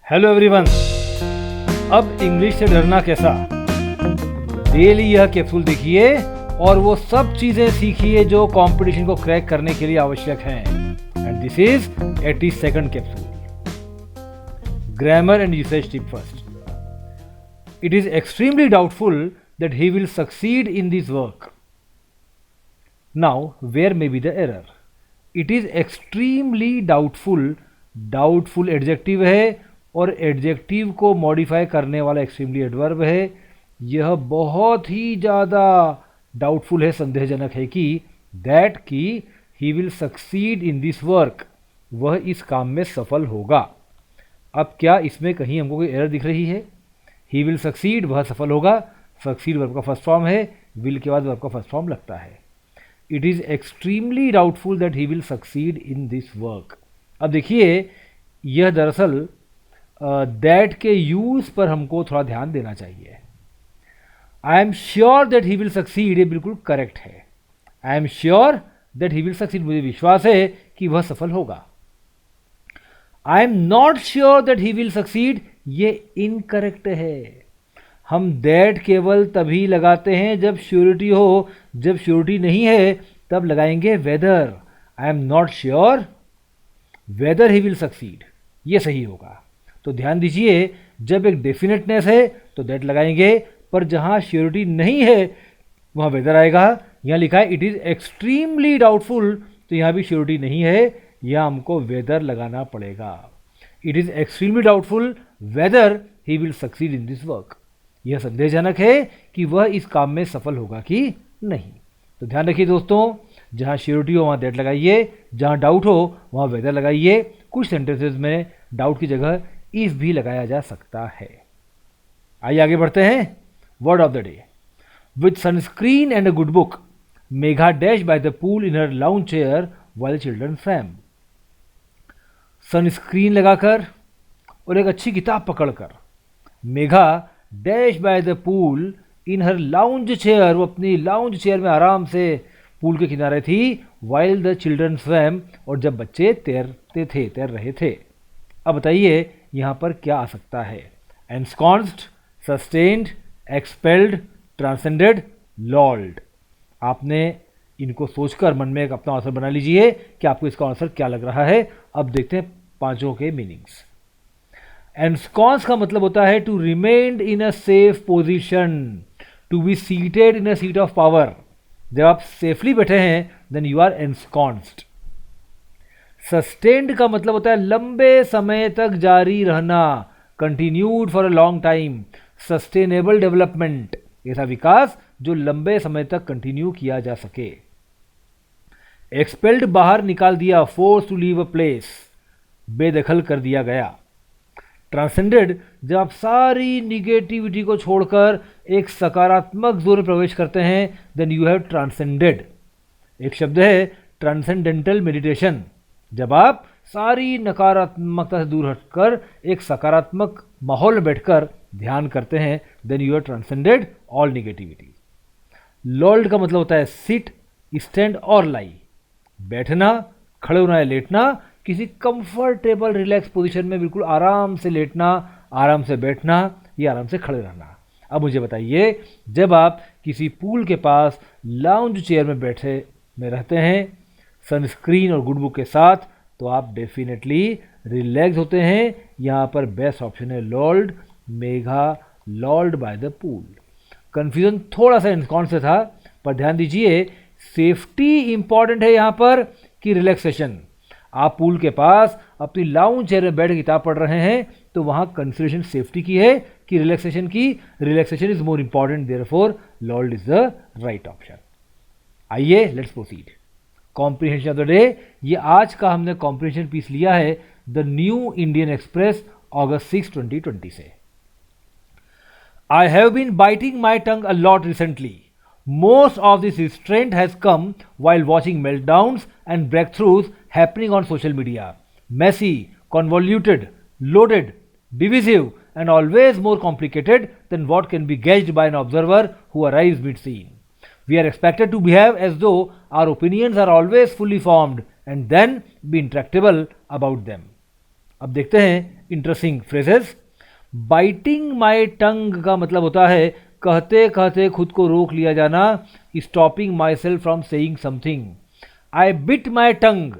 Hello everyone. अब English से डरना कैसा, डेली यह कैप्सूल देखिए और वो सब चीजें सीखिए जो कंपटीशन को क्रैक करने के लिए आवश्यक हैं। And this is 82nd capsule. Grammar and usage tip first. It is extremely doubtful that he will succeed in this work. Now where may be the error? It is extremely doubtful. Doubtful adjective है और adjective को modify करने वाला extremely adverb है। यह बहुत ही ज़्यादा doubtful है, संदेहजनक है कि दैट कि ही will succeed in this work, वह इस काम में सफल होगा। अब क्या इसमें कहीं हमको कोई एरर दिख रही है? ही विल सक्सीड, वह सफल होगा। सक्सीड वर्ब का फर्स्ट फॉर्म है, विल के बाद वर्ब का फर्स्ट फॉर्म लगता है। It is extremely doubtful that he will succeed in this work. अब देखिए, यह दरअसल दैट के यूज पर हमको थोड़ा ध्यान देना चाहिए। I am sure that he will succeed, ये बिल्कुल करेक्ट है। I am sure that he will succeed, मुझे विश्वास है कि वह सफल होगा। आई am not sure that he will succeed, ये इनकरेक्ट है। हम दैट केवल तभी लगाते हैं जब श्योरिटी हो, जब श्योरिटी नहीं है तब लगाएंगे whether. I am not sure whether he will succeed, ये सही होगा। तो ध्यान दीजिए, जब एक डेफिनेटनेस है तो दैट लगाएंगे, पर जहां श्योरिटी नहीं है वहां वेदर आएगा। यहां लिखा है इट इज एक्सट्रीमली डाउटफुल, तो यहां भी श्योरिटी नहीं है, यहां हमको वेदर लगाना पड़ेगा। It is extremely doubtful whether he will succeed in this work. यह संदेहजनक है कि वह इस काम में सफल होगा कि नहीं। तो ध्यान रखिए दोस्तों, जहां श्योरिटी हो वहां दैट लगाइए, जहां डाउट हो वहां वेदर लगाइए। कुछ सेंटेंसेस में डाउट की जगह इफ भी लगाया जा सकता है। आइए आगे बढ़ते हैं। Word of the day. With sunscreen and a good book, Megha dash by the pool in her lounge chair while children swum. Sunscreen लगाकर और एक अच्छी किताब पकड़कर Megha dash by the pool in her lounge chair, वो अपनी लाउंज चेयर में आराम से पूल के किनारे थी। वाइल द चिल्ड्रन स्वैम, और जब बच्चे तैर रहे थे। अब बताइए यहाँ पर क्या आ सकता है? एंस्कॉन्स्ड, सस्टेन्ड, एक्सपेल्ड, ट्रांसेंडेड, लॉल्ड। आपने इनको सोचकर मन में एक अपना आंसर बना लीजिए कि आपको इसका आंसर क्या लग रहा है। अब देखते हैं पांचों के मीनिंग्स। एंस्कॉन्स का मतलब होता है to remain in a safe position, to be seated in a seat of power. जब आप सेफली बैठे हैं then you are ensconced. Sustained का मतलब होता है लंबे समय तक जारी रहना, continued for a long time. Sustainable development, ऐसा विकास जो लंबे समय तक कंटिन्यू किया जा सके। एक्सपेल्ड, बाहर निकाल दिया, force to leave a place, बेदखल कर दिया गया। ट्रांसेंडेड, जब आप सारी निगेटिविटी को छोड़कर एक सकारात्मक जोन में प्रवेश करते हैं देन यू हैव ट्रांसेंडेड। एक शब्द है ट्रांसेंडेंटल मेडिटेशन, जब आप सारी नकारात्मकता से दूर हटकर एक सकारात्मक माहौल में बैठकर ध्यान करते हैं then you are transcended all negativity. Lolled का मतलब होता है सिट, स्टैंड और लाई। बैठना, खड़े होना या लेटना, किसी कंफर्टेबल रिलैक्स पोजीशन में बिल्कुल आराम से लेटना, आराम से बैठना या आराम से खड़े रहना। अब मुझे बताइए, जब आप किसी पूल के पास लाउंज चेयर में बैठे में रहते हैं सनस्क्रीन और गुड बुक के साथ, तो आप डेफिनेटली रिलैक्स होते हैं। यहाँ पर बेस्ट ऑप्शन है लॉल्ड। Megha लॉल्ड by the pool. Confusion थोड़ा सा एंस्कॉन्स से था, पर ध्यान दीजिए सेफ्टी इंपॉर्टेंट है यहाँ पर कि रिलैक्सेशन। आप पूल के पास अपनी लाउंज चेयर में बैठ किताब पढ़ रहे हैं तो वहाँ कंसिडरेशन सेफ्टी की है कि रिलैक्सेशन की। Relaxation is more important, therefore lolled is the right option. आइए let's proceed. Comprehension of the day, ये आज का हमने कॉम्प्रिहेंशन पीस लिया है the New Indian Express August 6, 2020 से। I have been biting my tongue a lot recently. Most of this restraint has come while watching meltdowns and breakthroughs happening on social media. Messy, convoluted, loaded, divisive, and always more complicated than what can be gauged by an observer who arrives mid-scene. We are expected to behave as though our opinions are always fully formed and then be intractable about them. अब देखते हैं interesting phrases. Biting my टंग का मतलब होता है कहते कहते खुद को रोक लिया जाना, stopping my self from saying something. I bit my tongue,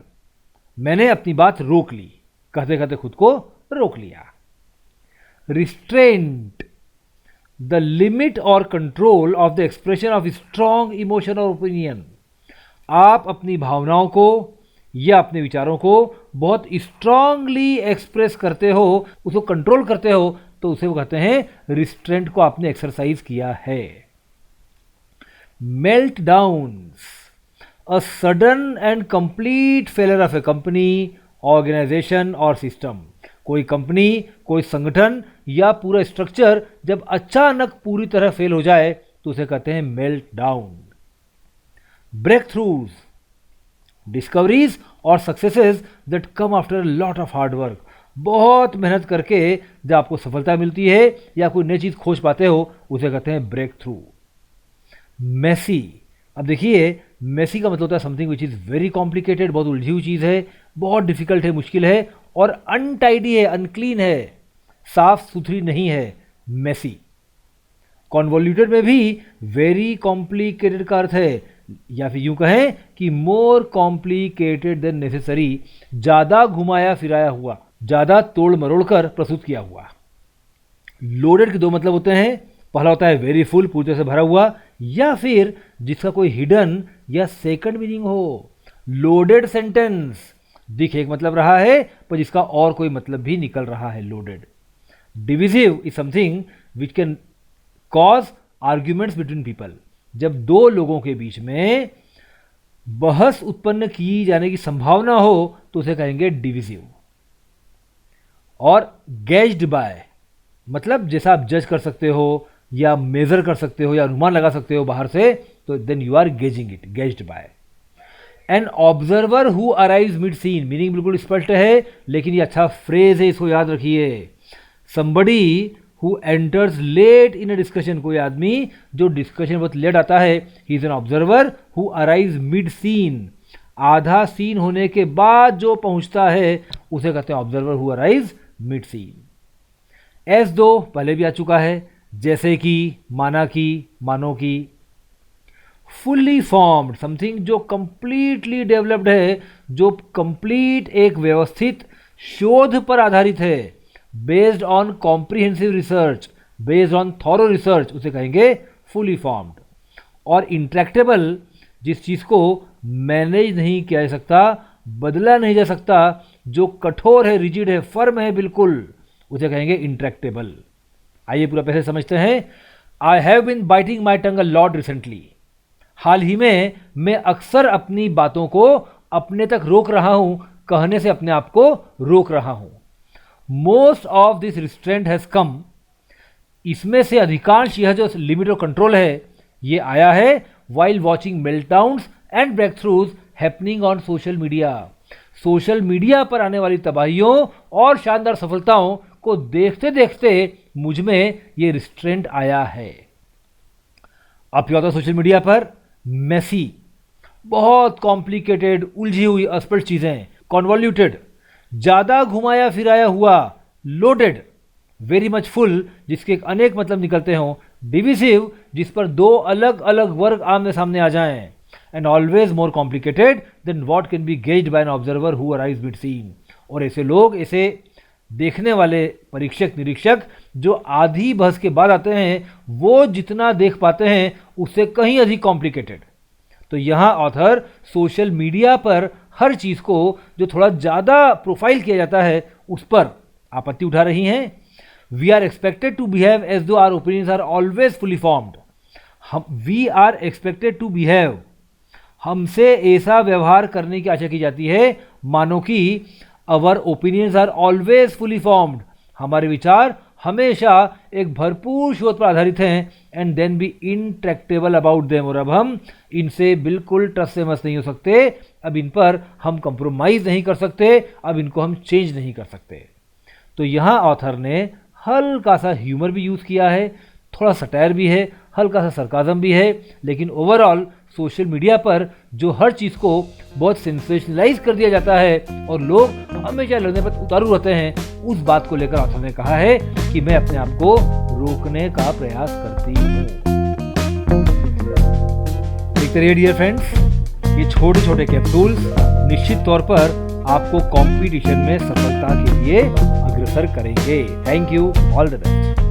मैंने अपनी बात रोक ली, कहते कहते खुद को रोक लिया। रिस्ट्रेंट, द लिमिट और control of the expression of strong emotion और ओपिनियन। आप अपनी भावनाओं को या अपने विचारों को बहुत स्ट्रांगली एक्सप्रेस करते हो, उसको कंट्रोल करते हो, तो उसे वो कहते हैं रिस्ट्रेंट को आपने एक्सरसाइज किया है। Melt downs, a sudden and complete failure of a company, organization और सिस्टम। कोई कंपनी, कोई संगठन या पूरा स्ट्रक्चर जब अचानक पूरी तरह फेल हो जाए तो उसे कहते हैं meltdown. Breakthroughs, discoveries और successes that come after lot of hard work. बहुत मेहनत करके जब आपको सफलता मिलती है या कोई नई चीज़ खोज पाते हो उसे कहते हैं ब्रेक थ्रू। मेसी, अब देखिए मेसी का मतलब होता है something which is very complicated, बहुत उलझी हुई चीज़ है, बहुत डिफिकल्ट है, मुश्किल है और अनटाइडी है, अनक्लीन है, साफ सुथरी नहीं है। मेसी। कॉन्वोल्यूटेड में भी वेरी कॉम्प्लिकेटेड का अर्थ है, या फिर यूं कहें कि मोर कॉम्प्लिकेटेड देन नेसेसरी, ज़्यादा घुमाया फिराया हुआ, ज़्यादा तोड़ मरोड़ कर प्रस्तुत किया हुआ। लोडेड के दो मतलब होते हैं, पहला होता है वेरी फुल, पूरी तरह से भरा हुआ, या फिर जिसका कोई हिडन या सेकंड मीनिंग हो। लोडेड सेंटेंस, दिख एक मतलब रहा है पर जिसका और कोई मतलब भी निकल रहा है, loaded. Divisive is something which can cause arguments between people, जब दो लोगों के बीच में बहस उत्पन्न की जाने की संभावना हो तो उसे कहेंगे डिविजिव। और गेज्ड बाय, मतलब जैसा आप जज कर सकते हो या मेजर कर सकते हो या अनुमान लगा सकते हो बाहर से, तो then you are gazing it, gazed by. An observer who arrives mid scene, meaning बिल्कुल स्पष्ट है लेकिन ये अच्छा फ्रेज है, इसको याद रखिए। Somebody who enters late in a discussion, कोई आदमी जो डिस्कशन बहुत लेट आता है, he is an observer who arrives mid scene, आधा सीन होने के बाद जो पहुंचता है उसे कहते हैं observer who arrives mid scene. एस दो पहले भी आ चुका है, जैसे कि, माना कि, मानो कि। फुल्ली फॉर्म्ड, समथिंग जो कंप्लीटली डेवलप्ड है, जो कंप्लीट एक व्यवस्थित शोध पर आधारित है, based on comprehensive research, based on thorough research, उसे कहेंगे फुली फॉर्म्ड। और इंट्रैक्टेबल, जिस चीज़ को मैनेज नहीं किया जा सकता, बदला नहीं जा सकता, जो कठोर है, रिजिड है, फर्म है बिल्कुल, उसे कहेंगे इंट्रैक्टेबल। आइए पूरा पैसे समझते हैं। I have been biting my tongue a lot recently, हाल ही में मैं अक्सर अपनी बातों को अपने तक रोक रहा हूं, कहने से अपने आप को रोक रहा हूं। Most of this restraint has come, इसमें से अधिकांश यह जो लिमिट और कंट्रोल है ये आया है while watching meltdowns and breakthroughs happening on social media. Social media पर आने वाली तबाहियों और शानदार सफलताओं को देखते देखते मुझ में ये रिस्ट्रेंट आया है। अब क्या होता है सोशल मीडिया पर? मेसी, बहुत कॉम्प्लिकेटेड, उलझी हुई अस्पष्ट चीजें। कॉन्वोल्यूटेड, ज्यादा घुमाया फिराया हुआ। लोडेड, वेरी मच फुल, जिसके अनेक मतलब निकलते हों। डिविजिव, जिस पर दो अलग अलग वर्ग आमने सामने आ जाएं। And always more complicated than what can be gazed by an observer who arrives mid scene. और ऐसे लोग, ऐसे देखने वाले परीक्षक निरीक्षक जो आधी बहस के बाद आते हैं, वो जितना देख पाते हैं उससे कहीं अधिक कॉम्प्लिकेटेड। तो यहाँ ऑथर सोशल मीडिया पर हर चीज़ को जो थोड़ा ज़्यादा प्रोफाइल किया जाता है उस पर आपत्ति उठा रही हैं। We are expected to behave as though our opinions are always fully formed. We are expected to behave, हमसे ऐसा व्यवहार करने की आशा की जाती है मानो कि our opinions are always fully formed, हमारे विचार हमेशा एक भरपूर शोध पर आधारित हैं। And then be intractable about them, और अब हम इनसे बिल्कुल ट्रस्ट से मस नहीं हो सकते, अब इन पर हम कंप्रोमाइज़ नहीं कर सकते, अब इनको हम चेंज नहीं कर सकते। तो यहाँ ऑथर ने हल्का सा ह्यूमर भी यूज़ किया है, थोड़ा सटायर भी है, हल्का सा सरकाज़म भी है, लेकिन ओवरऑल सोशल मीडिया पर जो हर चीज़ को बहुत सेंसेशनलाइज कर दिया जाता है और लोग हमेशा लड़ने पर उतारू रहते हैं, उस बात को लेकर ऑथर ने कहा है कि मैं अपने आप को रोकने का प्रयास करती हूँ। देखते रहिए डियर फ्रेंड्स, ये छोटे छोटे कैप्सूल्स निश्चित तौर पर आपको कंपटीशन में सफलता के लिए अग्रसर करेंगे। Thank you, all the best.